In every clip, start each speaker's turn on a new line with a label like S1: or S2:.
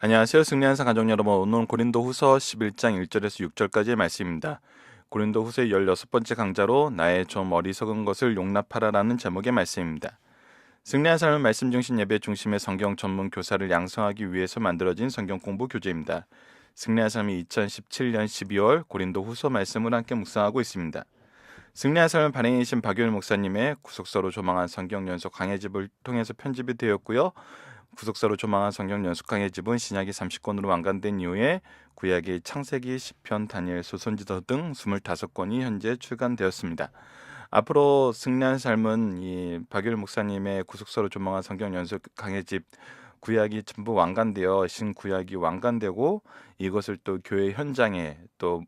S1: 안녕하세요. 승리한사 가족 여러분. 오늘은 고린도후서 11장 1절에서 6절까지의 말씀입니다. 고린도후서의 16번째 강좌로 나의 좀 어리석은 것을 용납하라라는 제목의 말씀입니다. 승리한 삶의 말씀 중심 예배 중심의 성경 전문 교사를 양성하기 위해서 만들어진 성경 공부 교재입니다. 승리한 삶이 2017년 12월 고린도후서 말씀을 함께 묵상하고 있습니다. 승리한 삶을 발행이신 박유일 목사님의 구속사로 조망한 성경 연속 강해집을 통해서 편집이 되었고요. 구속사로 조망한 성경 연속 강해집은 신약이 30권으로 완간된 이후에 구약이 창세기, 시편, 다니엘, 소선지서 등 25권이 현재 출간되었습니다. 앞으로 승리한 삶은 이 박유일 목사님의 구속사로 조망한 성경 연속 강해집 구약이 전부 완간되어 신구약이 완간되고 이것을 또 교회 현장에 또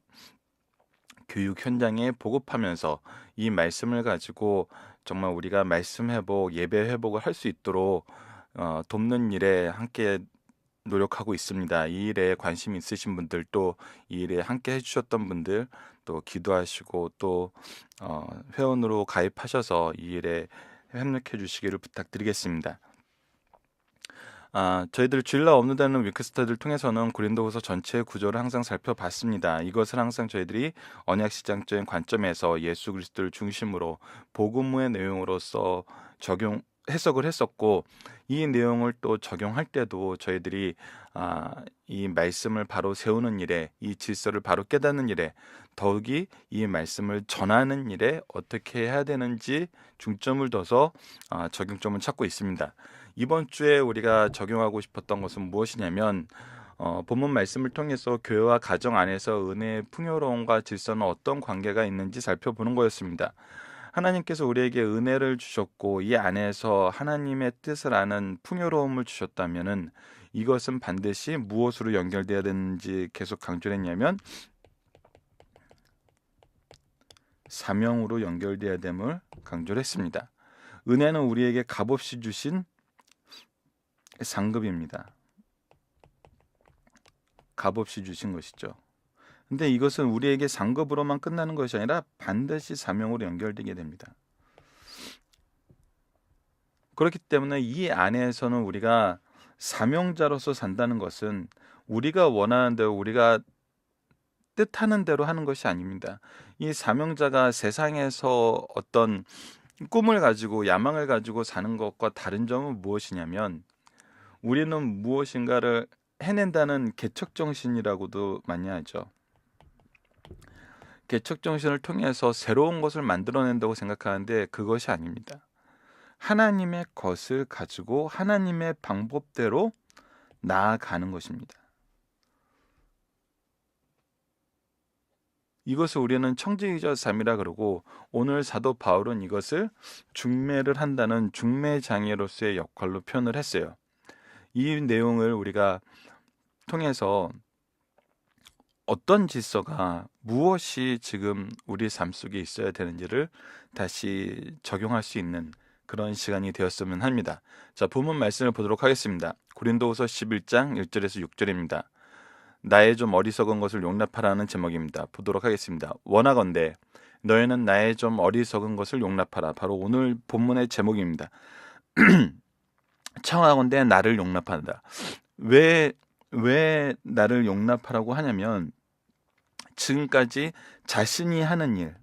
S1: 교육 현장에 보급하면서 이 말씀을 가지고 정말 우리가 말씀 회복, 예배 회복을 할 수 있도록 돕는 일에 함께 노력하고 있습니다. 이 일에 관심 있으신 분들 또 이 일에 함께 해주셨던 분들 또 기도하시고 또 회원으로 가입하셔서 이 일에 협력해 주시기를 부탁드리겠습니다. 저희들 주일날 업로드하는 위크스터디를 통해서는 고린도후서 전체의 구조를 항상 살펴봤습니다. 이것을 항상 저희들이 언약시장적인 관점에서 예수 그리스도를 중심으로 복음의 내용으로서 해석을 했었고 이 내용을 또 적용할 때도 저희들이 이 말씀을 바로 세우는 일에 이 질서를 바로 깨닫는 일에 더욱이 이 말씀을 전하는 일에 어떻게 해야 되는지 중점을 둬서 적용점을 찾고 있습니다. 이번 주에 우리가 적용하고 싶었던 것은 무엇이냐면 본문 말씀을 통해서 교회와 가정 안에서 은혜의 풍요로움과 질서는 어떤 관계가 있는지 살펴보는 거였습니다. 하나님께서 우리에게 은혜를 주셨고 이 안에서 하나님의 뜻을 아는 풍요로움을 주셨다면은 이것은 반드시 무엇으로 연결되어야 되는지 계속 강조를 했냐면 사명으로 연결되어야 됨을 강조를 했습니다. 은혜는 우리에게 값없이 주신 상급입니다. 값없이 주신 것이죠. 근데 이것은 우리에게 상급으로만 끝나는 것이 아니라 반드시 사명으로 연결되게 됩니다. 그렇기 때문에 이 안에서는 우리가 사명자로서 산다는 것은 우리가 원하는 대로 우리가 뜻하는 대로 하는 것이 아닙니다. 이 사명자가 세상에서 어떤 꿈을 가지고 야망을 가지고 사는 것과 다른 점은 무엇이냐면 우리는 무엇인가를 해낸다는 개척정신이라고도 많이 하죠. 개척정신을 통해서 새로운 것을 만들어낸다고 생각하는데 그것이 아닙니다. 하나님의 것을 가지고 하나님의 방법대로 나아가는 것입니다. 이것을 우리는 청지기적 삶이라 그러고 오늘 사도 바울은 이것을 중매를 한다는 중매장애로서의 역할로 표현을 했어요. 이 내용을 우리가 통해서 어떤 질서가 무엇이 지금 우리 삶 속에 있어야 되는지를 다시 적용할 수 있는 그런 시간이 되었으면 합니다. 자, 본문 말씀을 보도록 하겠습니다. 고린도후서 11장 1절에서 6절입니다. 나의 좀 어리석은 것을 용납하라는 제목입니다. 보도록 하겠습니다. 원하건대 너희는 나의 좀 어리석은 것을 용납하라. 바로 오늘 본문의 제목입니다. 청하건대 나를 용납한다. 왜 나를 용납하라고 하냐면 지금까지 자신이 하는 일,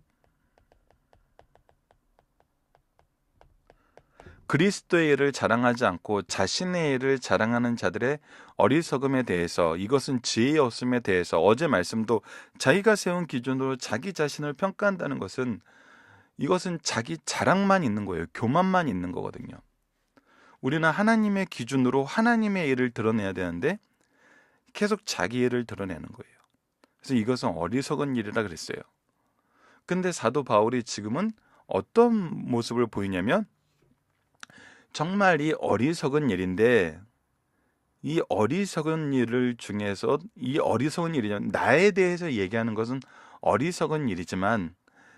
S1: 그리스도의 일을 자랑하지 않고 자신의 일을 자랑하는 자들의 어리석음에 대해서 이것은 지혜의 없음에 대해서 어제 말씀도 자기가 세운 기준으로 자기 자신을 평가한다는 것은 이것은 자기 자랑만 있는 거예요. 교만만 있는 거거든요. 우리는 하나님의 기준으로 하나님의 일을 드러내야 되는데 계속 자기 일을 드러내는 거예요. 그래서 이것은 어리석은 일이라 그랬어요. 근데 사도 바울이 지금은 어떤 모습을 보이냐면 정말 이 어리석은 일인데 이 어리석은 일을 중에서 이 어리석은 일이냐 나에 대해서 얘기하는 것은 어리석은 일이지만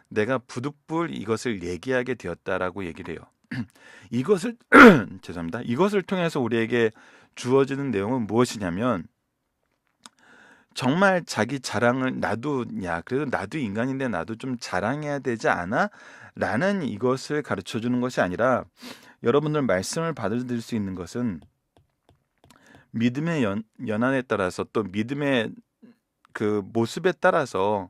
S1: 내가 부득불 이것을 얘기하게 되었다라고 얘기를 해요. 이것을 죄송합니다. 이것을 통해서 우리에게 주어지는 내용은 무엇이냐면 정말 자기 자랑을 그래도 나도 인간인데 나도 좀 자랑해야 되지 않아? 라는 이것을 가르쳐 주는 것이 아니라 여러분들 말씀을 받아들일 수 있는 것은 믿음의 연한에 따라서 또 믿음의 그 모습에 따라서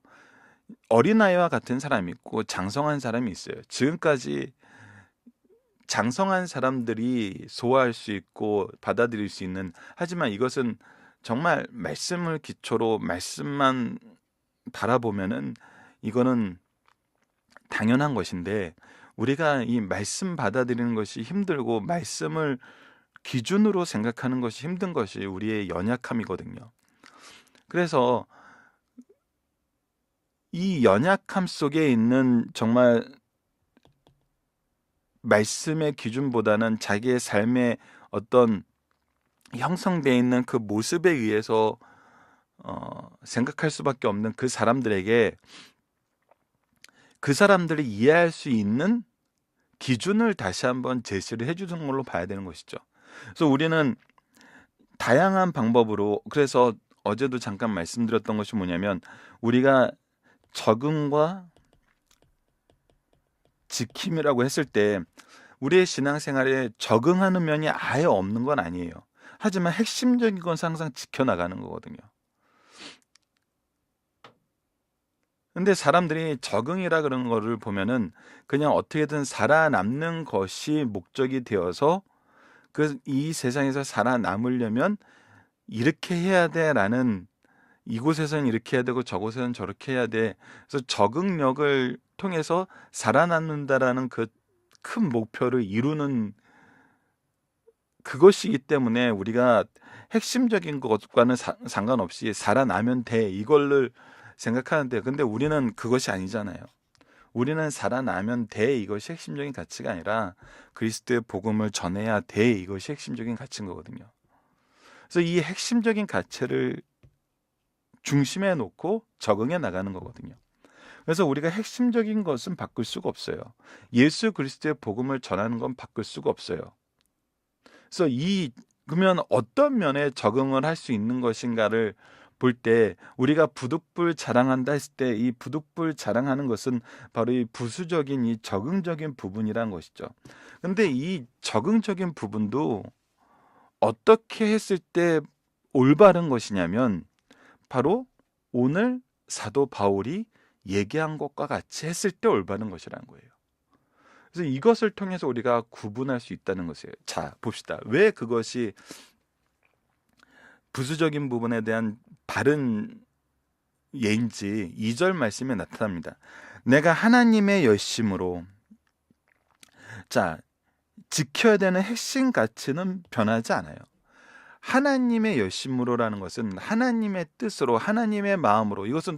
S1: 어린아이와 같은 사람이 있고 장성한 사람이 있어요. 지금까지 장성한 사람들이 소화할 수 있고 받아들일 수 있는, 하지만 이것은 정말 말씀을 기초로 말씀만 바라보면은 이거는 당연한 것인데, 우리가 이 말씀 받아들이는 것이 힘들고 말씀을 기준으로 생각하는 것이 힘든 것이 우리의 연약함이거든요. 그래서 이 연약함 속에 있는 정말 말씀의 기준보다는 자기의 삶의 어떤 형성되어 있는 그 모습에 의해서 생각할 수밖에 없는 그 사람들에게 그 사람들이 이해할 수 있는 기준을 다시 한번 제시를 해주는 걸로 봐야 되는 것이죠. 그래서 우리는 다양한 방법으로, 그래서 어제도 잠깐 말씀드렸던 것이 뭐냐면, 우리가 적응과 지킴이라고 했을 때 우리의 신앙생활에 적응하는 면이 아예 없는 건 아니에요. 하지만 핵심적인 건 항상 지켜나가는 거거든요. 근데 사람들이 적응이라 그런 거를 보면은 그냥 어떻게든 살아남는 것이 목적이 되어서 이 세상에서 살아남으려면 이렇게 해야 돼라는, 이곳에서는 이렇게 해야 되고 저곳에서는 저렇게 해야 돼. 그래서 적응력을 통해서 살아남는다라는 그 큰 목표를 이루는 그것이기 때문에 우리가 핵심적인 것과는 상관없이 살아나면 돼, 이걸를 생각하는데, 근데 우리는 그것이 아니잖아요. 우리는 살아나면 돼, 이것이 핵심적인 가치가 아니라 그리스도의 복음을 전해야 돼, 이것이 핵심적인 가치인 거거든요. 그래서 이 핵심적인 가치를 중심에 놓고 적응해 나가는 거거든요. 그래서 우리가 핵심적인 것은 바꿀 수가 없어요. 예수 그리스도의 복음을 전하는 건 바꿀 수가 없어요. 그래서 그러면 어떤 면에 적응을 할 수 있는 것인가를 볼 때, 우리가 부득불 자랑한다 했을 때 이 부득불 자랑하는 것은 바로 이 부수적인 이 적응적인 부분이란 것이죠. 근데 이 적응적인 부분도 어떻게 했을 때 올바른 것이냐면, 바로 오늘 사도 바울이 얘기한 것과 같이 했을 때 올바른 것이라는 거예요. 그래서 이것을 통해서 우리가 구분할 수 있다는 것이에요. 자, 봅시다. 왜 그것이 부수적인 부분에 대한 바른 예인지 2절 말씀에 나타납니다. 내가 하나님의 열심으로, 자, 지켜야 되는 핵심 가치는 변하지 않아요. 하나님의 열심으로라는 것은 하나님의 뜻으로, 하나님의 마음으로, 이것은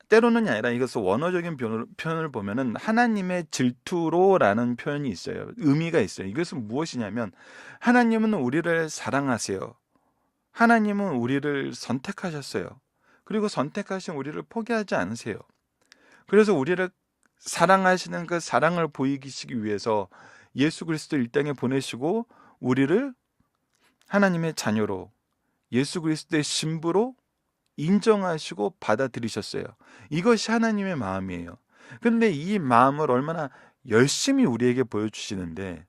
S1: 때로는 아니라, 이것은 원어적인 표현을 보면은 하나님의 질투로라는 표현이 있어요. 의미가 있어요. 이것은 무엇이냐면, 하나님은 우리를 사랑하세요. 하나님은 우리를 선택하셨어요. 그리고 선택하신 우리를 포기하지 않으세요. 그래서 우리를 사랑하시는 그 사랑을 보이시기 위해서 예수 그리스도를 이 땅에 보내시고 우리를 하나님의 자녀로, 예수 그리스도의 신부로 인정하시고 받아들이셨어요. 이것이 하나님의 마음이에요. 근데 이 마음을 얼마나 열심히 우리에게 보여주시는데,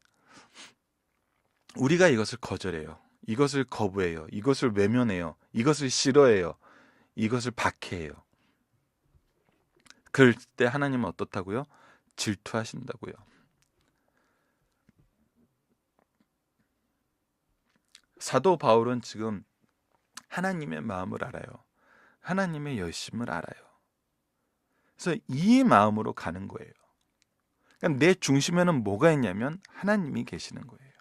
S1: 우리가 이것을 거절해요. 이것을 거부해요. 이것을 외면해요. 이것을 싫어해요. 이것을 박해해요. 그럴 때 하나님은 어떻다고요? 질투하신다고요. 사도 바울은 지금 하나님의 마음을 알아요. 하나님의 열심을 알아요. 그래서 이 마음으로 가는 거예요. 그러니까 내 중심에는 뭐가 있냐면 하나님이 계시는 거예요.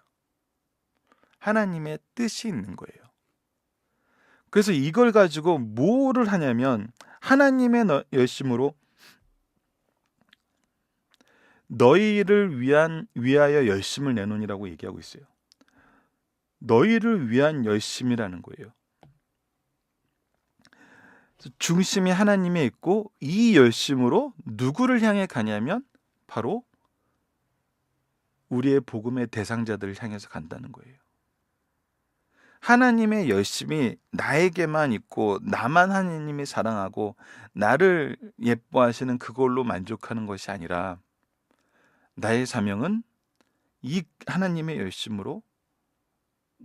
S1: 하나님의 뜻이 있는 거예요. 그래서 이걸 가지고 뭐를 하냐면, 하나님의 열심으로 너희를 위하여 열심을 내놓으라고 얘기하고 있어요. 너희를 위한 열심이라는 거예요. 중심이 하나님에 있고, 이 열심으로 누구를 향해 가냐면 바로 우리의 복음의 대상자들을 향해서 간다는 거예요. 하나님의 열심이 나에게만 있고 나만 하나님이 사랑하고 나를 예뻐하시는 그걸로 만족하는 것이 아니라, 나의 사명은 이 하나님의 열심으로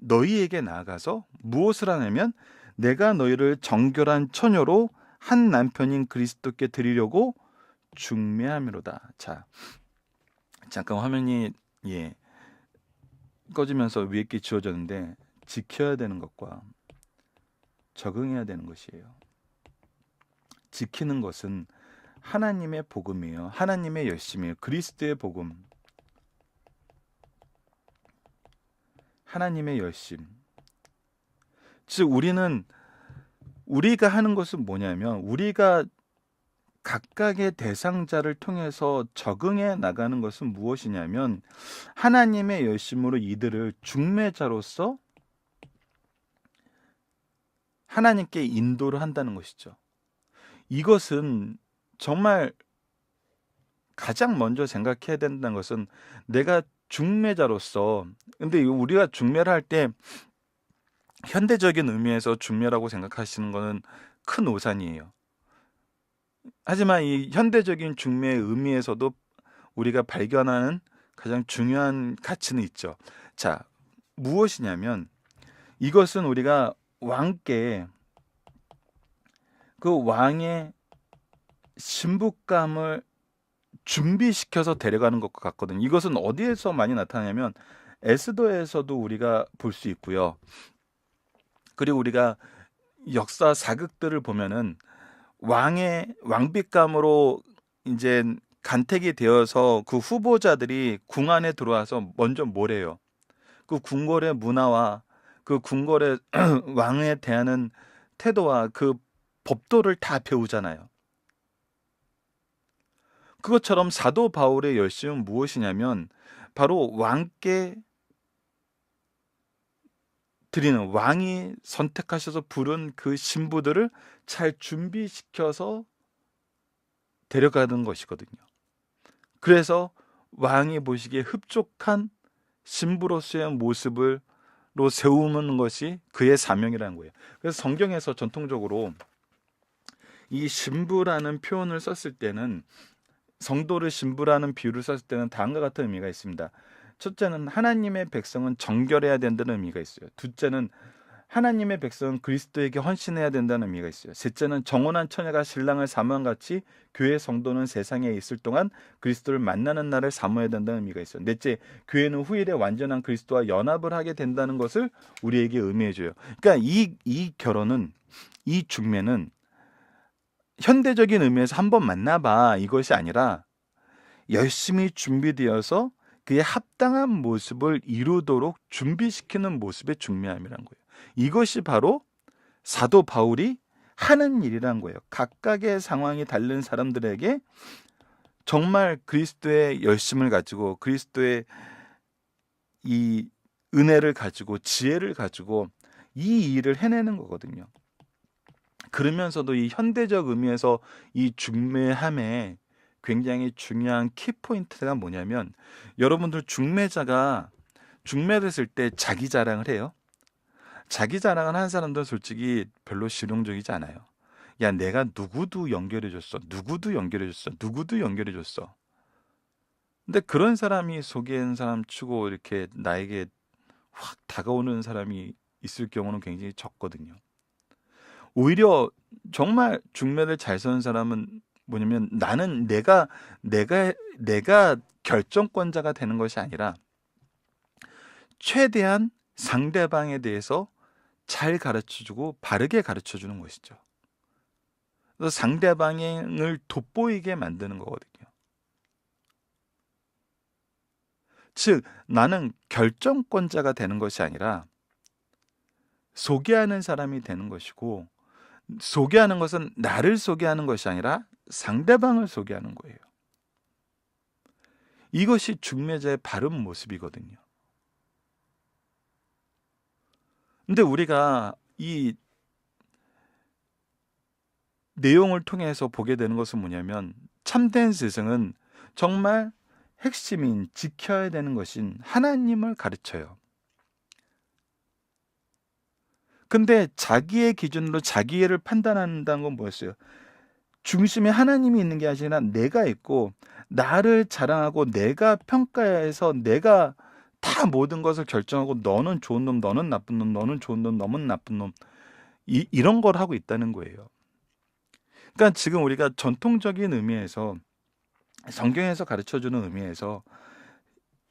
S1: 너희에게 나아가서 무엇을 하냐면 내가 너희를 정결한 처녀로 한 남편인 그리스도께 드리려고 중매함이로다. 자, 잠깐 화면이 꺼지면서 위에 게 지워졌는데 지켜야 되는 것과 적응해야 되는 것이에요. 지키는 것은 하나님의 복음이에요. 하나님의 열심이에요. 그리스도의 복음. 하나님의 열심. 즉 우리가 하는 것은 뭐냐면 우리가 각각의 대상자를 통해서 적응해 나가는 것은 무엇이냐면 하나님의 열심으로 이들을 중매자로서 하나님께 인도를 한다는 것이죠. 이것은 정말 가장 먼저 생각해야 된다는 것은 내가 중매자로서, 근데 우리가 중매를 할 때 현대적인 의미에서 중매라고 생각하시는 것은 큰 오산이에요. 하지만 이 현대적인 중매의 의미에서도 우리가 발견하는 가장 중요한 가치는 있죠. 자, 무엇이냐면 이것은 우리가 왕께 그 왕의 신부감을 준비시켜서 데려가는 것과 같거든요. 이것은 어디에서 많이 나타나냐면 에스더에서도 우리가 볼 수 있고요. 그리고 우리가 역사 사극들을 보면은 왕비감으로 이제 간택이 되어서 그 후보자들이 궁 안에 들어와서 먼저 뭘 해요? 그 궁궐의 문화와 그 궁궐의 왕에 대하는 태도와 그 법도를 다 배우잖아요. 그것처럼 사도 바울의 열심은 무엇이냐면 바로 왕께 드리는, 왕이 선택하셔서 부른 그 신부들을 잘 준비시켜서 데려가는 것이거든요. 그래서 왕이 보시기에 흡족한 신부로서의 모습으로 세우는 것이 그의 사명이라는 거예요. 그래서 성경에서 전통적으로 이 신부라는 표현을 썼을 때는, 성도를 신부라는 비유를 썼을 때는 다음과 같은 의미가 있습니다. 첫째는 하나님의 백성은 정결해야 된다는 의미가 있어요. 둘째는 하나님의 백성은 그리스도에게 헌신해야 된다는 의미가 있어요. 셋째는 정혼한 처녀가 신랑을 사모한 같이 교회 성도는 세상에 있을 동안 그리스도를 만나는 날을 사모해야 된다는 의미가 있어요. 넷째, 교회는 후일에 완전한 그리스도와 연합을 하게 된다는 것을 우리에게 의미해줘요. 그러니까 이 결혼은, 이 중매는 현대적인 의미에서 한번 만나봐 이것이 아니라 열심히 준비되어서 그의 합당한 모습을 이루도록 준비시키는 모습의 중매함이란 거예요. 이것이 바로 사도 바울이 하는 일이란 거예요. 각각의 상황이 다른 사람들에게 정말 그리스도의 열심을 가지고, 그리스도의 이 은혜를 가지고, 지혜를 가지고 이 일을 해내는 거거든요. 그러면서도 이 현대적 의미에서 이 중매함에 굉장히 중요한 키포인트가 뭐냐면, 여러분들 중매자가 중매를 했을 때 자기 자랑을 해요. 자기 자랑을 하는 사람들은 솔직히 별로 실용적이지 않아요. 야, 내가 누구도 연결해줬어, 누구도 연결해줬어, 누구도 연결해줬어. 근데 그런 사람이 속이는 사람 치고 이렇게 나에게 확 다가오는 사람이 있을 경우는 굉장히 적거든요. 오히려 정말 중매를 잘 서는 사람은 뭐냐면, 나는 내가 결정권자가 되는 것이 아니라 최대한 상대방에 대해서 잘 가르쳐주고 바르게 가르쳐주는 것이죠. 그래서 상대방을 돋보이게 만드는 거거든요. 즉, 나는 결정권자가 되는 것이 아니라 소개하는 사람이 되는 것이고, 소개하는 것은 나를 소개하는 것이 아니라 상대방을 소개하는 거예요. 이것이 중매자의 바른 모습이거든요. 근데 우리가 이 내용을 통해서 보게 되는 것은 뭐냐면, 참된 스승은 정말 핵심인, 지켜야 되는 것인 하나님을 가르쳐요. 근데 자기의 기준으로 자기를 판단한다는 건 뭐였어요? 중심에 하나님이 있는 게 아니라 내가 있고, 나를 자랑하고 내가 평가해서 내가 다 모든 것을 결정하고 너는 좋은 놈, 너는 나쁜 놈, 너는 좋은 놈, 너는 나쁜 놈, 이런 걸 하고 있다는 거예요. 그러니까 지금 우리가 전통적인 의미에서, 성경에서 가르쳐주는 의미에서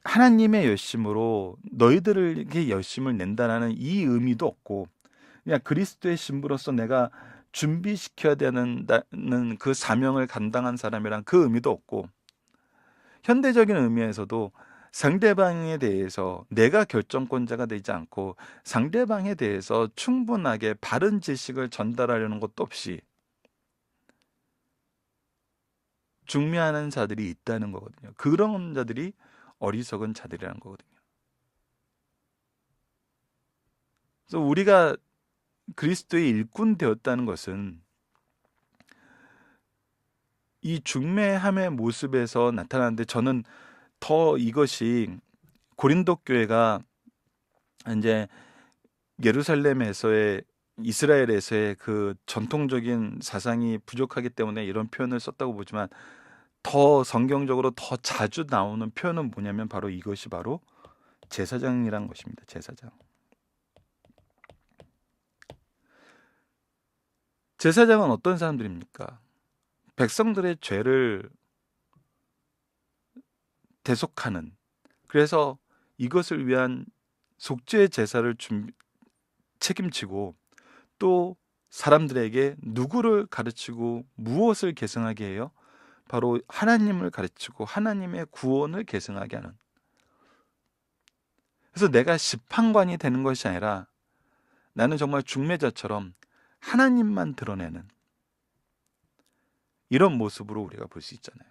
S1: 하나님의 열심으로 너희들에게 열심을 낸다라는 이 의미도 없고, 그냥 그리스도의 신부로서 내가 준비시켜야 되는 그 사명을 감당한 사람이란 그 의미도 없고, 현대적인 의미에서도 상대방에 대해서 내가 결정권자가 되지 않고 상대방에 대해서 충분하게 바른 지식을 전달하려는 것도 없이 중매하는 자들이 있다는 거거든요. 그런 자들이 어리석은 자들이라는 거거든요. 그래서 우리가 그리스도의 일꾼 되었다는 것은 이 중매함의 모습에서 나타나는데, 저는 더 이것이 고린도 교회가 이제 예루살렘에서의, 이스라엘에서의 그 전통적인 사상이 부족하기 때문에 이런 표현을 썼다고 보지만, 더 성경적으로 더 자주 나오는 표현은 뭐냐면 바로 이것이 바로 제사장이란 것입니다. 제사장. 제사장은 어떤 사람들입니까? 백성들의 죄를 대속하는, 그래서 이것을 위한 속죄 제사를 책임지고, 또 사람들에게 누구를 가르치고 무엇을 계승하게 해요? 바로 하나님을 가르치고 하나님의 구원을 계승하게 하는. 그래서 내가 시판관이 되는 것이 아니라 나는 정말 중매자처럼 하나님만 드러내는 이런 모습으로 우리가 볼 수 있잖아요.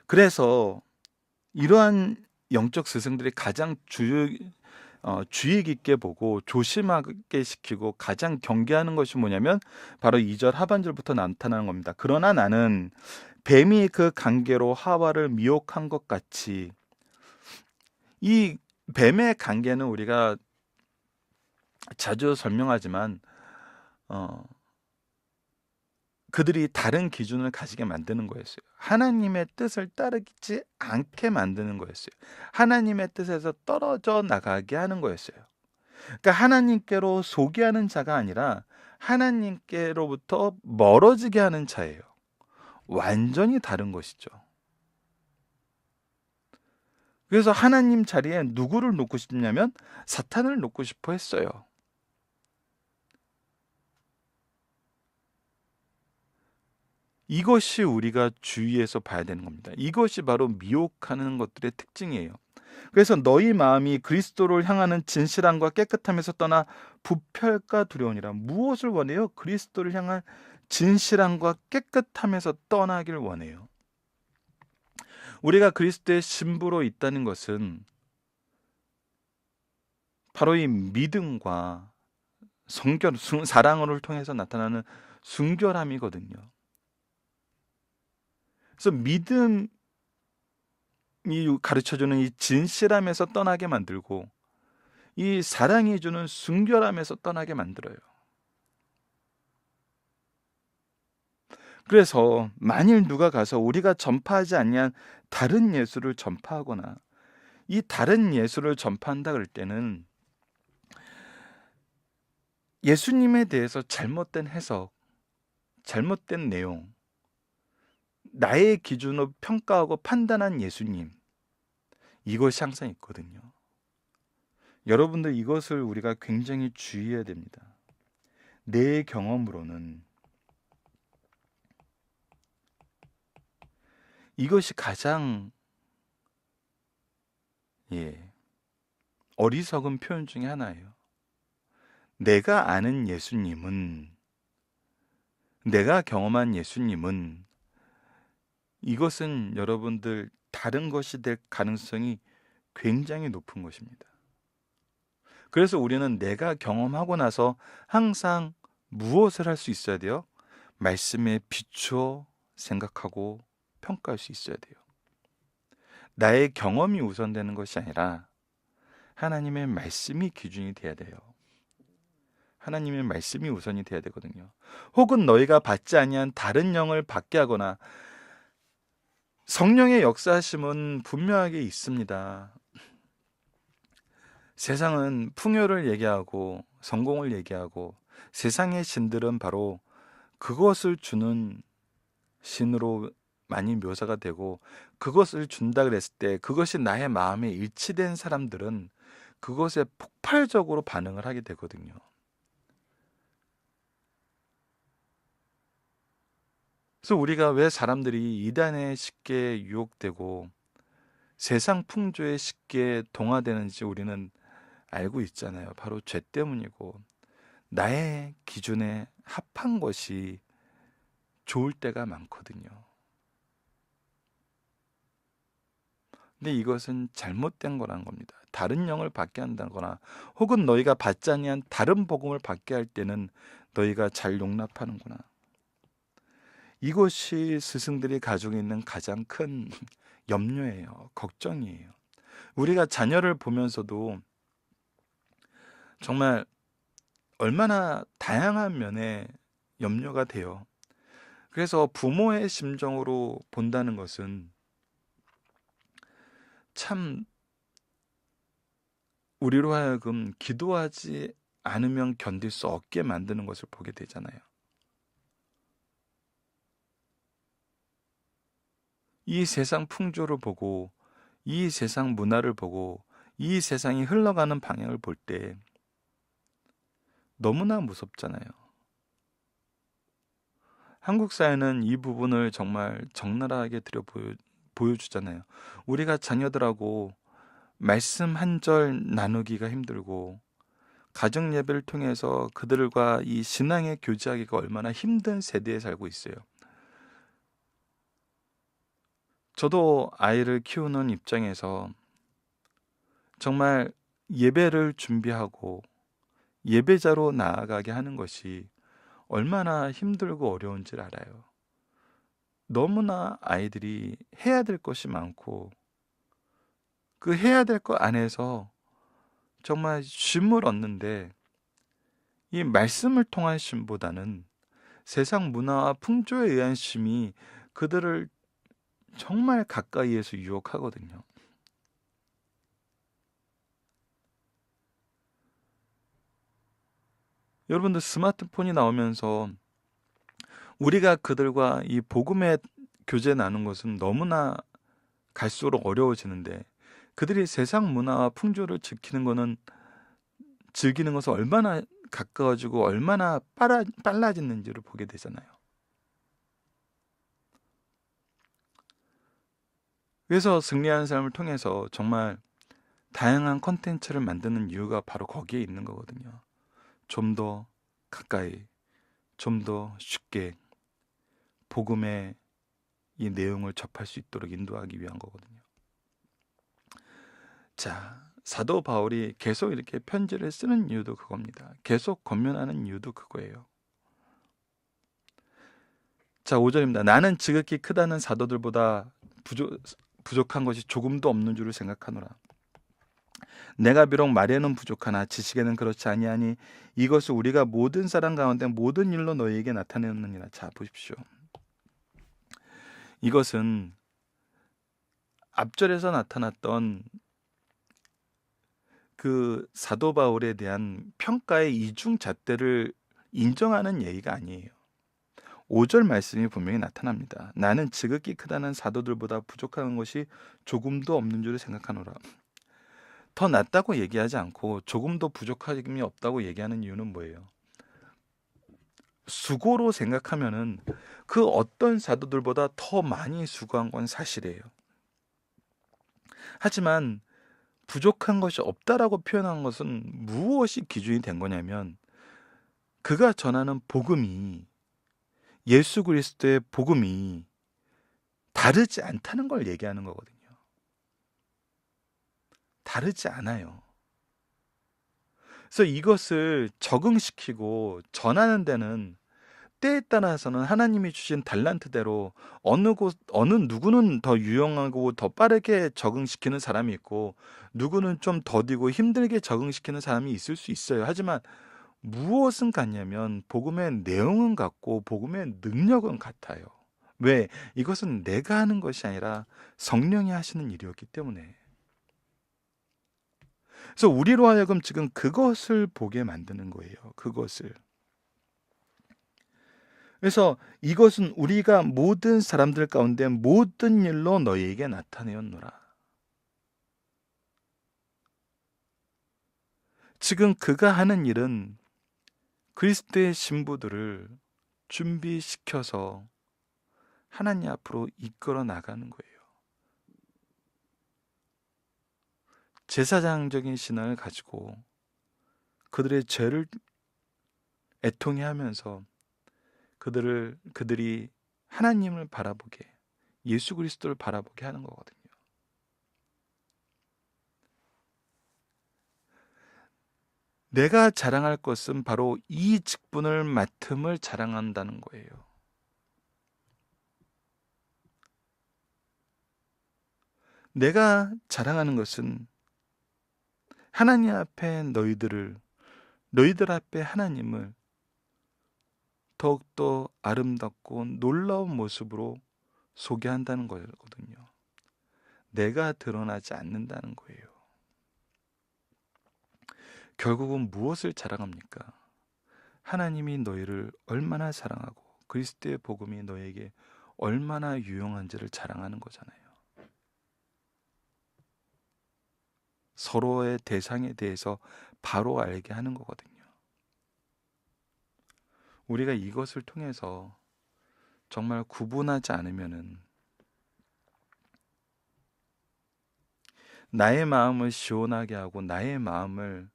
S1: 그래서 이러한 영적 스승들이 가장 주의 깊게 보고 조심하게 시키고 가장 경계하는 것이 뭐냐면 바로 2절 하반절부터 나타나는 겁니다. 그러나 나는 뱀이 그 관계로 하와를 미혹한 것 같이. 이 뱀의 관계는 우리가 자주 설명하지만 그들이 다른 기준을 가지게 만드는 거였어요. 하나님의 뜻을 따르지 않게 만드는 거였어요. 하나님의 뜻에서 떨어져 나가게 하는 거였어요. 그러니까 하나님께로 소개하는 자가 아니라 하나님께로부터 멀어지게 하는 자예요. 완전히 다른 것이죠. 그래서 하나님 자리에 누구를 놓고 싶냐면 사탄을 놓고 싶어 했어요. 이것이 우리가 주의해서 봐야 되는 겁니다. 이것이 바로 미혹하는 것들의 특징이에요. 그래서 너희 마음이 그리스도를 향하는 진실함과 깨끗함에서 떠나 부패할까 두려우니라. 무엇을 원해요? 그리스도를 향한 진실함과 깨끗함에서 떠나길 원해요. 우리가 그리스도의 신부로 있다는 것은 바로 이 믿음과 성결, 사랑을 통해서 나타나는 순결함이거든요. 그래서 믿음이 가르쳐주는 이 진실함에서 떠나게 만들고, 이 사랑이 주는 순결함에서 떠나게 만들어요. 그래서 만일 누가 가서 우리가 전파하지 아니한 다른 예수를 전파하거나 이 다른 예수를 전파한다 그럴 때는 예수님에 대해서 잘못된 해석, 잘못된 내용, 나의 기준으로 평가하고 판단한 예수님, 이것이 항상 있거든요. 여러분들 이것을 우리가 굉장히 주의해야 됩니다. 내 경험으로는 이것이 가장 어리석은 표현 중에 하나예요. 내가 아는 예수님은, 내가 경험한 예수님은, 이것은 여러분들 다른 것이 될 가능성이 굉장히 높은 것입니다. 그래서 우리는 내가 경험하고 나서 항상 무엇을 할 수 있어야 돼요? 말씀에 비추어 생각하고 평가할 수 있어야 돼요. 나의 경험이 우선되는 것이 아니라 하나님의 말씀이 기준이 돼야 돼요. 하나님의 말씀이 우선이 돼야 되거든요. 혹은 너희가 받지 아니한 다른 영을 받게 하거나, 성령의 역사하심은 분명하게 있습니다. 세상은 풍요를 얘기하고 성공을 얘기하고 세상의 신들은 바로 그것을 주는 신으로 많이 묘사가 되고 그것을 준다 그랬을 때 그것이 나의 마음에 일치된 사람들은 그것에 폭발적으로 반응을 하게 되거든요. 그래서 우리가 왜 사람들이 이단에 쉽게 유혹되고 세상 풍조에 쉽게 동화되는지 우리는 알고 있잖아요. 바로 죄 때문이고 나의 기준에 합한 것이 좋을 때가 많거든요. 근데 이것은 잘못된 거란 겁니다. 다른 영을 받게 한다거나 혹은 너희가 받지 아니한 다른 복음을 받게 할 때는 너희가 잘 용납하는구나. 이것이 스승들이 가지고 있는 가장 큰 염려예요. 걱정이에요. 우리가 자녀를 보면서도 정말 얼마나 다양한 면에 염려가 돼요. 그래서 부모의 심정으로 본다는 것은 참 우리로 하여금 기도하지 않으면 견딜 수 없게 만드는 것을 보게 되잖아요. 이 세상 풍조를 보고 이 세상 문화를 보고 이 세상이 흘러가는 방향을 볼 때 너무나 무섭잖아요. 한국 사회는 이 부분을 정말 적나라하게 보여주잖아요. 우리가 자녀들하고 말씀 한 절 나누기가 힘들고 가정 예배를 통해서 그들과 이 신앙의 교제하기가 얼마나 힘든 세대에 살고 있어요. 저도 아이를 키우는 입장에서 정말 예배를 준비하고 예배자로 나아가게 하는 것이 얼마나 힘들고 어려운지를 알아요. 너무나 아이들이 해야 될 것이 많고 그 해야 될 것 안에서 정말 쉼을 얻는데 이 말씀을 통한 쉼보다는 세상 문화와 풍조에 의한 쉼이 그들을 정말 가까이에서 유혹하거든요. 여러분들 스마트폰이 나오면서 우리가 그들과 이 복음의 교제 나눈 것은 너무나 갈수록 어려워지는데 그들이 세상 문화와 풍조를 즐기는 것은 얼마나 가까워지고 얼마나 빨라지는지를 보게 되잖아요. 그래서 승리하는 삶을 통해서 정말 다양한 컨텐츠를 만드는 이유가 바로 거기에 있는 거거든요. 좀 더 가까이, 좀 더 쉽게 복음의 이 내용을 접할 수 있도록 인도하기 위한 거거든요. 자, 사도 바울이 계속 이렇게 편지를 쓰는 이유도 그겁니다. 계속 권면하는 이유도 그거예요. 자, 5절입니다. 나는 지극히 크다는 사도들보다 부족한 것이 조금도 없는 줄을 생각하노라. 내가 비록 말에는 부족하나 지식에는 그렇지 아니하니 이것을 우리가 모든 사람 가운데 모든 일로 너희에게 나타내느니라. 자, 보십시오. 이것은 앞절에서 나타났던 그 사도 바울에 대한 평가의 이중잣대를 인정하는 예의가 아니에요. 5절 말씀이 분명히 나타납니다. 나는 지극히 크다는 사도들보다 부족한 것이 조금도 없는 줄 생각하노라. 더 낫다고 얘기하지 않고 조금도 부족함이 없다고 얘기하는 이유는 뭐예요? 수고로 생각하면은 그 어떤 사도들보다 더 많이 수고한 건 사실이에요. 하지만 부족한 것이 없다라고 표현한 것은 무엇이 기준이 된 거냐면 그가 전하는 복음이 예수 그리스도의 복음이 다르지 않다는 걸 얘기하는 거거든요. 다르지 않아요. 그래서 이것을 적응시키고 전하는 데는 때에 따라서는 하나님이 주신 달란트대로 어느 누구는 더 유용하고 더 빠르게 적응시키는 사람이 있고 누구는 좀 더디고 힘들게 적응시키는 사람이 있을 수 있어요. 하지만 무엇은 같냐면 복음의 내용은 같고 복음의 능력은 같아요. 왜? 이것은 내가 하는 것이 아니라 성령이 하시는 일이었기 때문에. 그래서 우리로 하여금 지금 그것을 보게 만드는 거예요. 그것을. 그래서 이것은 우리가 모든 사람들 가운데 모든 일로 너희에게 나타내었노라. 지금 그가 하는 일은 그리스도의 신부들을 준비시켜서 하나님 앞으로 이끌어 나가는 거예요. 제사장적인 신앙을 가지고 그들의 죄를 애통해 하면서 그들이 하나님을 바라보게, 예수 그리스도를 바라보게 하는 거거든요. 내가 자랑할 것은 바로 이 직분을 맡음을 자랑한다는 거예요. 내가 자랑하는 것은 하나님 앞에 너희들 앞에 하나님을 더욱더 아름답고 놀라운 모습으로 소개한다는 거거든요. 내가 드러나지 않는다는 거예요. 결국은 무엇을 자랑합니까? 하나님이 너희를 얼마나 사랑하고 그리스도의 복음이 너에게 얼마나 유용한지를 자랑하는 거잖아요. 서로의 대상에 대해서 바로 알게 하는 거거든요. 우리가 이것을 통해서 정말 구분하지 않으면은 나의 마음을 시원하게 하고 나의 마음에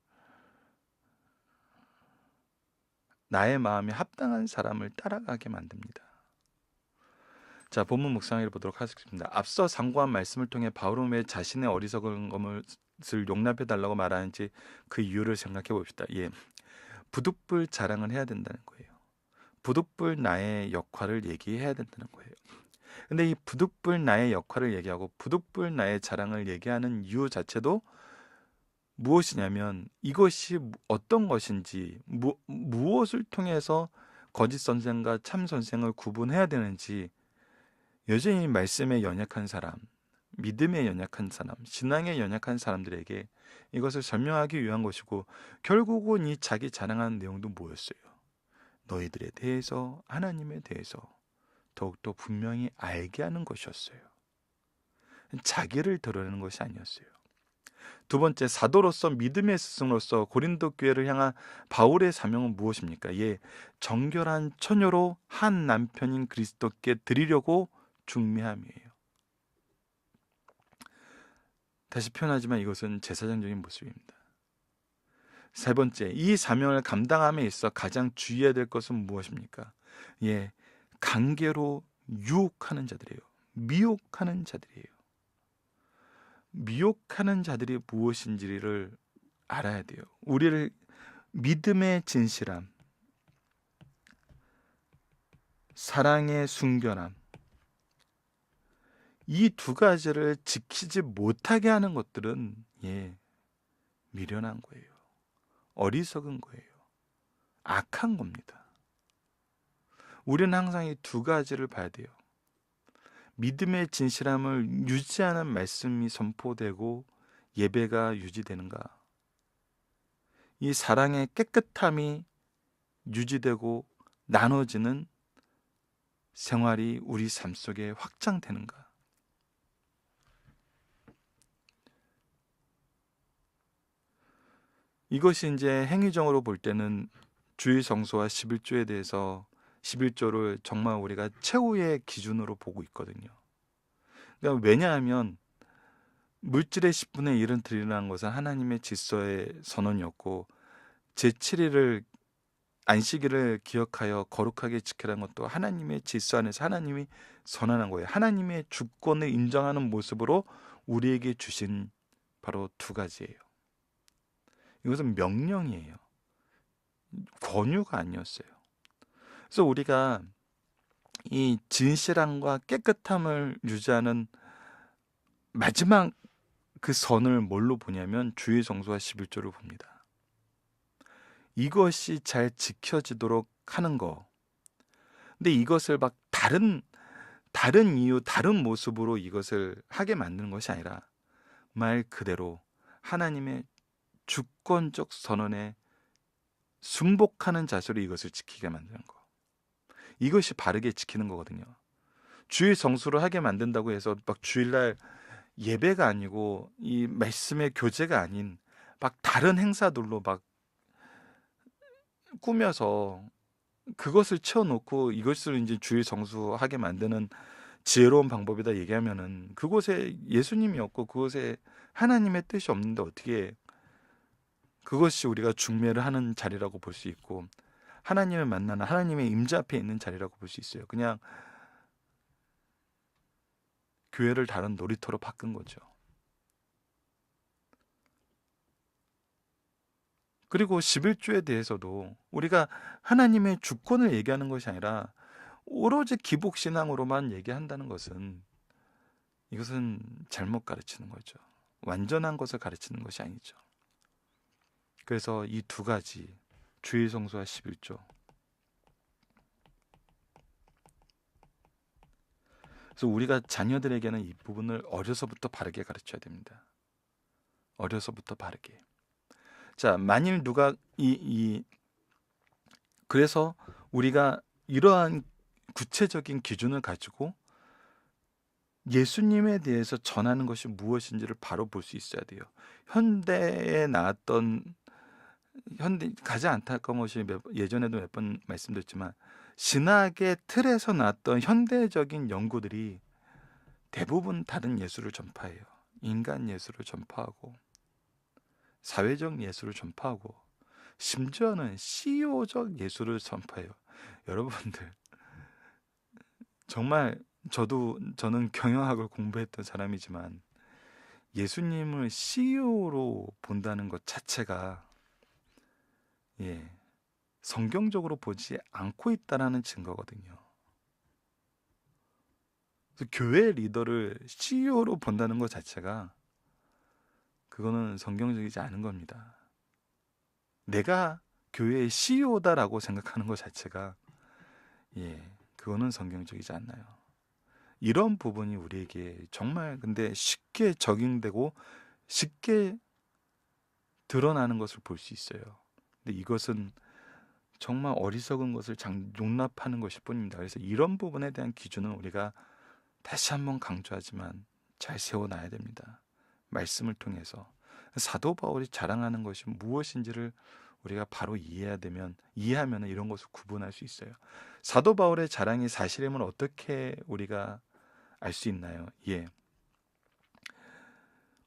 S1: 합당한 사람을 따라가게 만듭니다. 자, 본문 묵상을 보도록 하겠습니다. 앞서 상고한 말씀을 통해 바울은 왜 자신의 어리석은 것을 용납해 달라고 말하는지 그 이유를 생각해 봅시다. 예, 부득불 자랑을 해야 된다는 거예요. 부득불 나의 역할을 얘기해야 된다는 거예요. 근데 이 부득불 나의 역할을 얘기하고 부득불 나의 자랑을 얘기하는 이유 자체도 무엇이냐면 이것이 어떤 것인지 무엇을 통해서 거짓 선생과 참 선생을 구분해야 되는지 여전히 말씀에 연약한 사람, 믿음에 연약한 사람, 신앙에 연약한 사람들에게 이것을 설명하기 위한 것이고 결국은 이 자기 자랑하는 내용도 뭐였어요? 너희들에 대해서 하나님에 대해서 더욱더 분명히 알게 하는 것이었어요. 자기를 드러내는 것이 아니었어요. 두 번째, 사도로서 믿음의 스승으로서 고린도 교회를 향한 바울의 사명은 무엇입니까? 예, 정결한 처녀로 한 남편인 그리스도께 드리려고 중매함이에요. 다시 표현하지만 이것은 제사장적인 모습입니다. 세 번째, 이 사명을 감당함에 있어 가장 주의해야 될 것은 무엇입니까? 예, 강제로 유혹하는 자들이에요. 미혹하는 자들이에요. 미혹하는 자들이 무엇인지를 알아야 돼요. 우리를 믿음의 진실함, 사랑의 순결함, 이 두 가지를 지키지 못하게 하는 것들은 미련한 거예요. 어리석은 거예요. 악한 겁니다. 우리는 항상 이 두 가지를 봐야 돼요. 믿음의 진실함을 유지하는 말씀이 선포되고 예배가 유지되는가? 이 사랑의 깨끗함이 유지되고 나눠지는 생활이 우리 삶 속에 확장되는가? 이것이 이제 행위적으로 볼 때는 주의 성소와 11조에 대해서 11조를 정말 우리가 최후의 기준으로 보고 있거든요. 그러니까 왜냐하면 물질의 10분의 1은 드리라는 것은 하나님의 질서의 선언이었고 제7일을 안식일을 기억하여 거룩하게 지키라는 것도 하나님의 질서 안에서 하나님이 선언한 거예요. 하나님의 주권을 인정하는 모습으로 우리에게 주신 바로 두 가지예요. 이것은 명령이에요. 권유가 아니었어요. 그래서 우리가 이 진실함과 깨끗함을 유지하는 마지막 그 선을 뭘로 보냐면 주의 성소와 11조를 봅니다. 이것이 잘 지켜지도록 하는 거. 근데 이것을 막 다른 이유, 다른 모습으로 이것을 하게 만드는 것이 아니라 말 그대로 하나님의 주권적 선언에 순복하는 자세로 이것을 지키게 만드는 거. 이것이 바르게 지키는 거거든요. 주일 성수를 하게 만든다고 해서 막 주일날 예배가 아니고 이 말씀의 교제가 아닌 막 다른 행사들로 막 꾸며서 그것을 채워놓고 이것을 이제 주일 성수하게 만드는 지혜로운 방법이다 얘기하면은 그곳에 예수님이 없고 그곳에 하나님의 뜻이 없는데 어떻게 그것이 우리가 중매를 하는 자리라고 볼 수 있고 하나님을 만나는 하나님의 임재 앞에 있는 자리라고 볼 수 있어요. 그냥 교회를 다른 놀이터로 바꾼 거죠. 그리고 11조에 대해서도 우리가 하나님의 주권을 얘기하는 것이 아니라 오로지 기복신앙으로만 얘기한다는 것은 이것은 잘못 가르치는 거죠. 완전한 것을 가르치는 것이 아니죠. 그래서 이 두 가지 주일 성수와 11조, 그래서 우리가 자녀들에게는 이 부분을 어려서부터 바르게 가르쳐야 됩니다. 어려서부터 바르게. 자, 만일 누가 그래서 우리가 이러한 구체적인 기준을 가지고 예수님에 대해서 전하는 것이 무엇인지를 바로 볼 수 있어야 돼요. 현대에 나왔던 가장 안타까운 것이 예전에도 몇 번 말씀드렸지만 신학의 틀에서 나왔던 현대적인 연구들이 대부분 다른 예술을 전파해요. 인간 예술을 전파하고 사회적 예술을 전파하고 심지어는 CEO적 예술을 전파해요. 여러분들 정말 저는 경영학을 공부했던 사람이지만 예수님을 CEO로 본다는 것 자체가 성경적으로 보지 않고 있다라는 증거거든요. 그래서 교회 리더를 CEO로 본다는 것 자체가 그거는 성경적이지 않은 겁니다. 내가 교회의 CEO다라고 생각하는 것 자체가 그거는 성경적이지 않나요. 이런 부분이 우리에게 정말 근데 쉽게 적용되고 쉽게 드러나는 것을 볼 수 있어요. 근데 이것은 정말 어리석은 것을 용납하는 것일 뿐입니다. 그래서 이런 부분에 대한 기준은 우리가 다시 한번 강조하지만 잘 세워놔야 됩니다. 말씀을 통해서 사도 바울이 자랑하는 것이 무엇인지를 우리가 바로 이해하면 이런 것을 구분할 수 있어요. 사도 바울의 자랑이 사실임을 어떻게 우리가 알 수 있나요?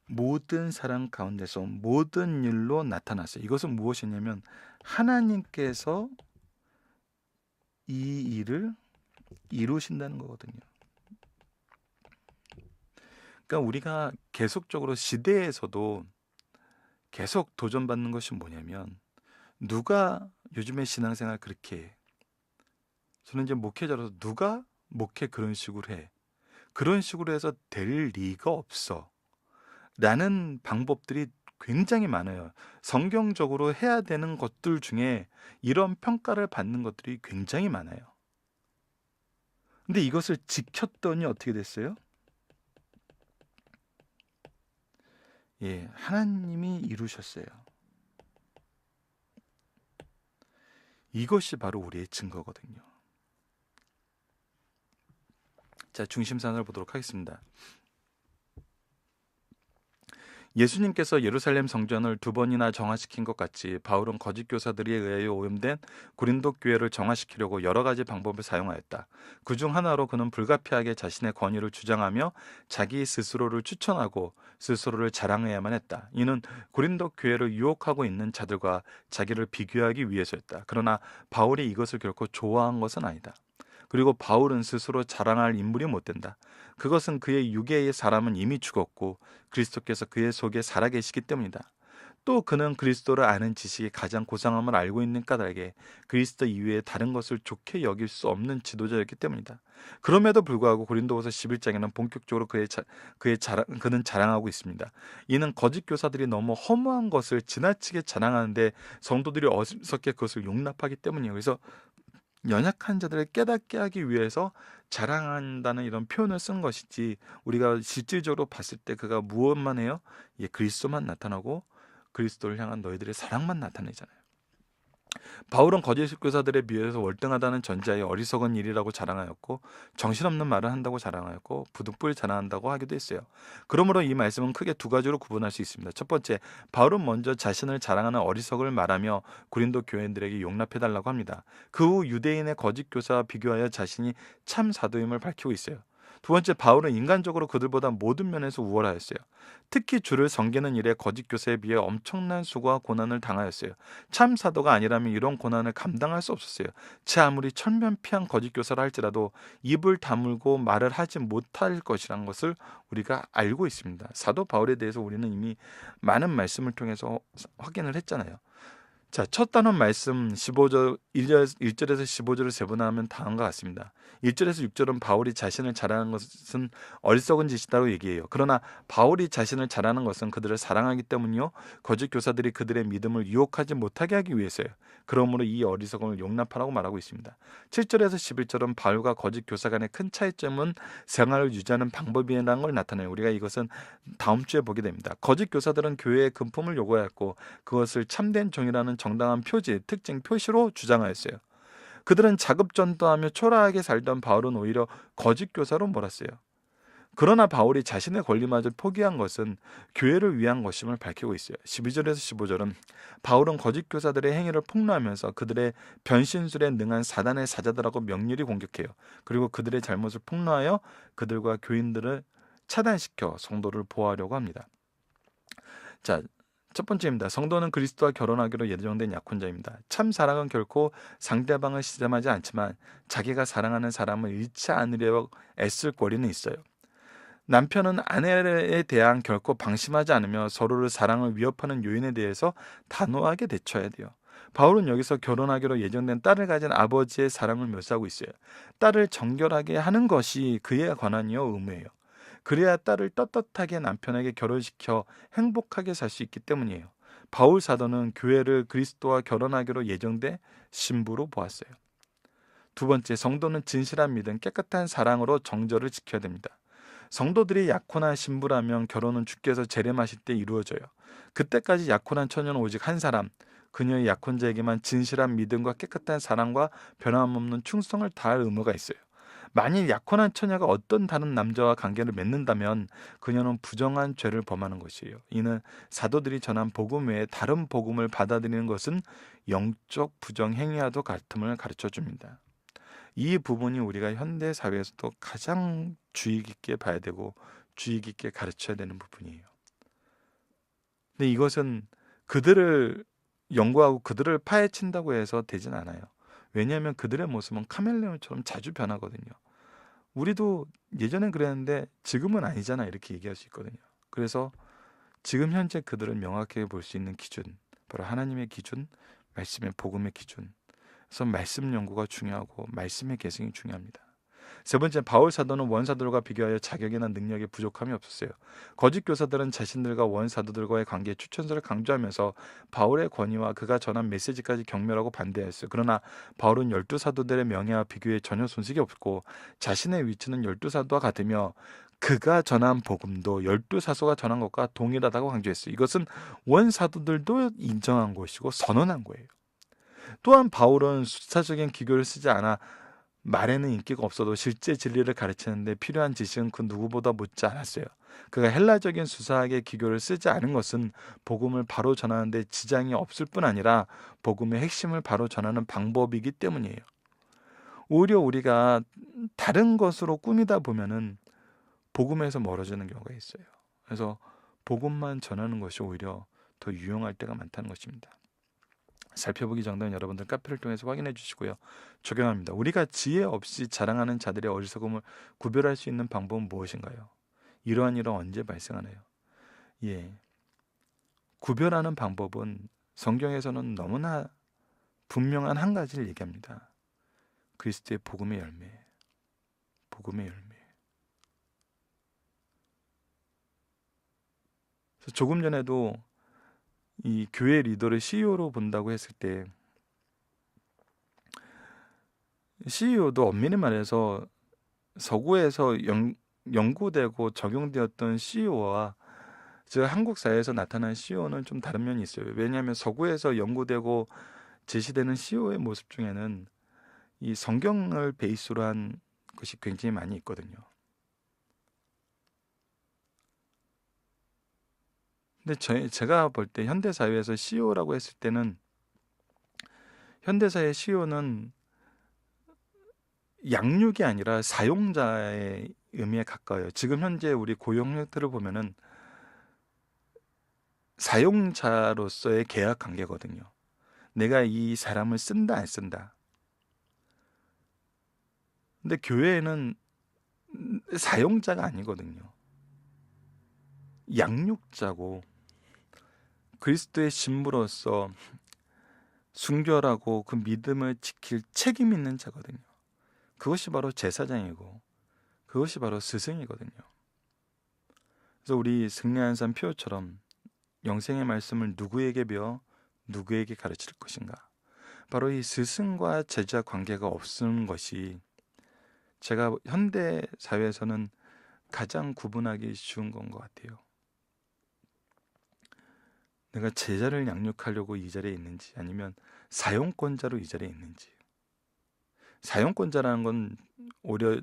S1: 모든 사람 가운데서 모든 일로 나타났어요. 이것은 무엇이냐면 하나님께서 이 일을 이루신다는 거거든요. 그러니까 우리가 계속적으로 시대에서도 계속 도전받는 것이 뭐냐면 누가 요즘에 신앙생활 그렇게 해? 저는 이제 목회자로서 누가 목회 그런 식으로 해? 그런 식으로 해서 될 리가 없어 라는 방법들이 굉장히 많아요. 성경적으로 해야 되는 것들 중에 이런 평가를 받는 것들이 굉장히 많아요. 근데 이것을 지켰더니 어떻게 됐어요? 하나님이 이루셨어요. 이것이 바로 우리의 증거거든요. 자, 중심상을 보도록 하겠습니다. 예수님께서 예루살렘 성전을 2번이나 정화시킨 것 같이 바울은 거짓 교사들에 의하여 오염된 고린도 교회를 정화시키려고 여러 가지 방법을 사용하였다. 그중 하나로 그는 불가피하게 자신의 권위를 주장하며 자기 스스로를 추천하고 스스로를 자랑해야만 했다. 이는 고린도 교회를 유혹하고 있는 자들과 자기를 비교하기 위해서였다. 그러나 바울이 이것을 결코 좋아한 것은 아니다. 그리고 바울은 스스로 자랑할 인물이 못 된다. 그것은 그의 육의 사람은 이미 죽었고 그리스도께서 그의 속에 살아계시기 때문이다. 또 그는 그리스도를 아는 지식이 가장 고상함을 알고 있는 까닭에 그리스도 이외에 다른 것을 좋게 여길 수 없는 지도자였기 때문이다. 그럼에도 불구하고 고린도후서 11장에는 본격적으로 그는 자랑하고 있습니다. 이는 거짓 교사들이 너무 허무한 것을 지나치게 자랑하는데 성도들이 어리석게 그것을 용납하기 때문이에요. 그래서 연약한 자들을 깨닫게 하기 위해서 자랑한다는 이런 표현을 쓴 것이지 우리가 실질적으로 봤을 때 그가 무엇만 해요? 그리스도만 나타나고 그리스도를 향한 너희들의 사랑만 나타내잖아요. 바울은 거짓 교사들에 비해서 월등하다는 전제하에 어리석은 일이라고 자랑하였고 정신없는 말을 한다고 자랑하였고 부득불 자랑한다고 하기도 했어요. 그러므로 이 말씀은 크게 두 가지로 구분할 수 있습니다. 첫 번째, 바울은 먼저 자신을 자랑하는 어리석을 말하며 고린도 교인들에게 용납해달라고 합니다. 그 후 유대인의 거짓 교사와 비교하여 자신이 참 사도임을 밝히고 있어요. 두 번째, 바울은 인간적으로 그들보다 모든 면에서 우월하였어요. 특히 주를 섬기는 일에 거짓 교사에 비해 엄청난 수고와 고난을 당하였어요. 참 사도가 아니라면 이런 고난을 감당할 수 없었어요. 제 아무리 천면피한 거짓 교사라 할지라도 입을 다물고 말을 하지 못할 것이란 것을 우리가 알고 있습니다. 사도 바울에 대해서 우리는 이미 많은 말씀을 통해서 확인을 했잖아요. 자, 첫 단원 말씀 15절 1절에서 15절을 세분화하면 다음과 같습니다. 1절에서 6절은 바울이 자신을 자랑하는 것은 어리석은 짓이라고 얘기해요. 그러나 바울이 자신을 자랑하는 것은 그들을 사랑하기 때문이요, 거짓 교사들이 그들의 믿음을 유혹하지 못하게 하기 위해서요. 그러므로 이 어리석음을 용납하라고 말하고 있습니다. 7절에서 11절은 바울과 거짓 교사 간의 큰 차이점은 생활을 유지하는 방법이라는 걸 나타내요. 우리가 이것은 다음 주에 보게 됩니다. 거짓 교사들은 교회의 금품을 요구하였고 그것을 참된 종이라는 정당한 표지, 특징, 표시로 주장하였어요. 그들은 자급전도하며 초라하게 살던 바울은 오히려 거짓 교사로 몰았어요. 그러나 바울이 자신의 권리마저 포기한 것은 교회를 위한 것임을 밝히고 있어요. 12절에서 15절은 바울은 거짓 교사들의 행위를 폭로하면서 그들의 변신술에 능한 사단의 사자들하고 명렬히 공격해요. 그리고 그들의 잘못을 폭로하여 그들과 교인들을 차단시켜 성도를 보호하려고 합니다. 자, 첫 번째입니다. 성도는 그리스도와 결혼하기로 예정된 약혼자입니다. 참 사랑은 결코 상대방을 시샘하지 않지만 자기가 사랑하는 사람을 잃지 않으려 애쓸 권리는 있어요. 남편은 아내에 대한 결코 방심하지 않으며 서로를 사랑을 위협하는 요인에 대해서 단호하게 대처해야 돼요. 바울은 여기서 결혼하기로 예정된 딸을 가진 아버지의 사랑을 묘사하고 있어요. 딸을 정결하게 하는 것이 그의 권한이요 의무예요. 그래야 딸을 떳떳하게 남편에게 결혼시켜 행복하게 살 수 있기 때문이에요. 바울 사도는 교회를 그리스도와 결혼하기로 예정돼 신부로 보았어요. 두 번째, 성도는 진실한 믿음, 깨끗한 사랑으로 정절을 지켜야 됩니다. 성도들이 약혼한 신부라면 결혼은 주께서 재림하실 때 이루어져요. 그때까지 약혼한 처녀는 오직 한 사람, 그녀의 약혼자에게만 진실한 믿음과 깨끗한 사랑과 변함없는 충성을 다할 의무가 있어요. 만일 약혼한 처녀가 어떤 다른 남자와 관계를 맺는다면 그녀는 부정한 죄를 범하는 것이에요. 이는 사도들이 전한 복음 외에 다른 복음을 받아들이는 것은 영적 부정 행위와도 같음을 가르쳐 줍니다. 이 부분이 우리가 현대 사회에서도 가장 주의 깊게 봐야 되고 주의 깊게 가르쳐야 되는 부분이에요. 근데 이것은 그들을 연구하고 그들을 파헤친다고 해서 되진 않아요. 왜냐하면 그들의 모습은 카멜레온처럼 자주 변하거든요. 우리도 예전엔 그랬는데 지금은 아니잖아, 이렇게 얘기할 수 있거든요. 그래서 지금 현재 그들을 명확하게 볼 수 있는 기준, 바로 하나님의 기준, 말씀의 복음의 기준. 그래서 말씀 연구가 중요하고 말씀의 계승이 중요합니다. 세 번째, 바울 사도는 원사도들과 비교하여 자격이나 능력에 부족함이 없었어요. 거짓 교사들은 자신들과 원사도들과의 관계에 추천서를 강조하면서 바울의 권위와 그가 전한 메시지까지 경멸하고 반대했어요. 그러나 바울은 12사도들의 명예와 비교에 전혀 손색이 없고 자신의 위치는 12사도와 같으며 그가 전한 복음도 12사도가 전한 것과 동일하다고 강조했어요. 이것은 원사도들도 인정한 것이고 선언한 거예요. 또한 바울은 수사적인 기교를 쓰지 않아 말에는 인기가 없어도 실제 진리를 가르치는데 필요한 지식은 그 누구보다 못지 않았어요. 그가 헬라적인 수사학의 기교를 쓰지 않은 것은 복음을 바로 전하는데 지장이 없을 뿐 아니라 복음의 핵심을 바로 전하는 방법이기 때문이에요. 오히려 우리가 다른 것으로 꾸미다 보면은 복음에서 멀어지는 경우가 있어요. 그래서 복음만 전하는 것이 오히려 더 유용할 때가 많다는 것입니다. 살펴보기 정도는 여러분들 카페를 통해서 확인해 주시고요. 적용합니다. 우리가 지혜 없이 자랑하는 자들의 어리석음을 구별할 수 있는 방법은 무엇인가요? 이러한 일은 언제 발생하나요? 구별하는 방법은 성경에서는 너무나 분명한 한 가지를 얘기합니다. 그리스도의 복음의 열매. 복음의 열매. 그래서 조금 전에도 이 교회 리더를 CEO로 본다고 했을 때 CEO도 엄밀히 말해서 서구에서 연구되고 적용되었던 CEO와 즉 한국 사회에서 나타난 CEO는 좀 다른 면이 있어요. 왜냐하면 서구에서 연구되고 제시되는 CEO의 모습 중에는 이 성경을 베이스로 한 것이 굉장히 많이 있거든요. 근데 제가 볼 때 현대 사회에서 CEO라고 했을 때는 현대 사회 CEO는 양육이 아니라 사용자의 의미에 가까워요. 지금 현재 우리 고용 형태를 보면은 사용자로서의 계약 관계거든요. 내가 이 사람을 쓴다 안 쓴다. 근데 교회에는 사용자가 아니거든요. 양육자고 그리스도의 신부로서 순결하고 그 믿음을 지킬 책임 있는 자거든요. 그것이 바로 제사장이고 그것이 바로 스승이거든요. 그래서 우리 승리한산 표어처럼 영생의 말씀을 누구에게 배워 누구에게 가르칠 것인가? 바로 이 스승과 제자 관계가 없는 것이 제가 현대 사회에서는 가장 구분하기 쉬운 건 것 같아요. 내가 제자를 양육하려고 이 자리에 있는지 아니면 사용권자로 이 자리에 있는지. 사용권자라는 건 오히려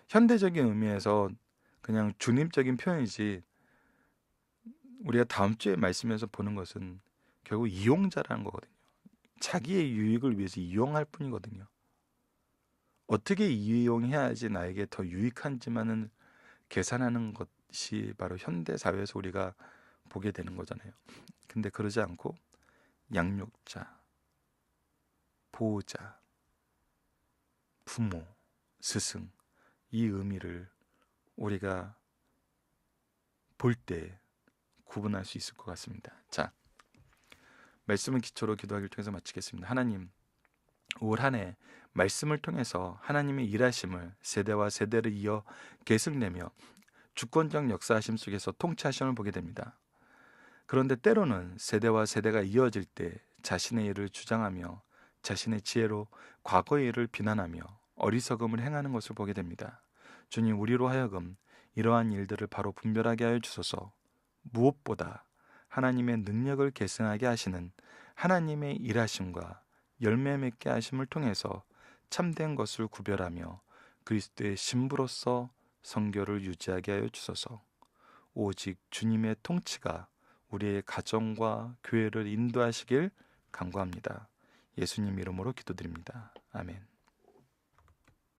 S1: 현대적인 의미에서 그냥 중립적인 표현이지 우리가 다음 주에 말씀에서 보는 것은 결국 이용자라는 거거든요. 자기의 유익을 위해서 이용할 뿐이거든요. 어떻게 이용해야지 나에게 더 유익한지만은 계산하는 것이 바로 현대 사회에서 우리가 보게 되는 거잖아요. 근데 그러지 않고 양육자, 보호자, 부모, 스승 이 의미를 우리가 볼 때 구분할 수 있을 것 같습니다. 자, 말씀을 기초로 기도하기를 통해서 마치겠습니다. 하나님, 올 한 해 말씀을 통해서 하나님의 일하심을 세대와 세대를 이어 계승내며 주권적 역사하심 속에서 통치하심을 보게 됩니다. 그런데 때로는 세대와 세대가 이어질 때 자신의 일을 주장하며 자신의 지혜로 과거의 일을 비난하며 어리석음을 행하는 것을 보게 됩니다. 주님, 우리로 하여금 이러한 일들을 바로 분별하게 하여 주소서. 무엇보다 하나님의 능력을 계승하게 하시는 하나님의 일하심과 열매 맺게 하심을 통해서 참된 것을 구별하며 그리스도의 신부로서 성교를 유지하게 하여 주소서. 오직 주님의 통치가 우리의 가정과 교회를 인도하시길 간구합니다. 예수님 이름으로 기도드립니다. 아멘.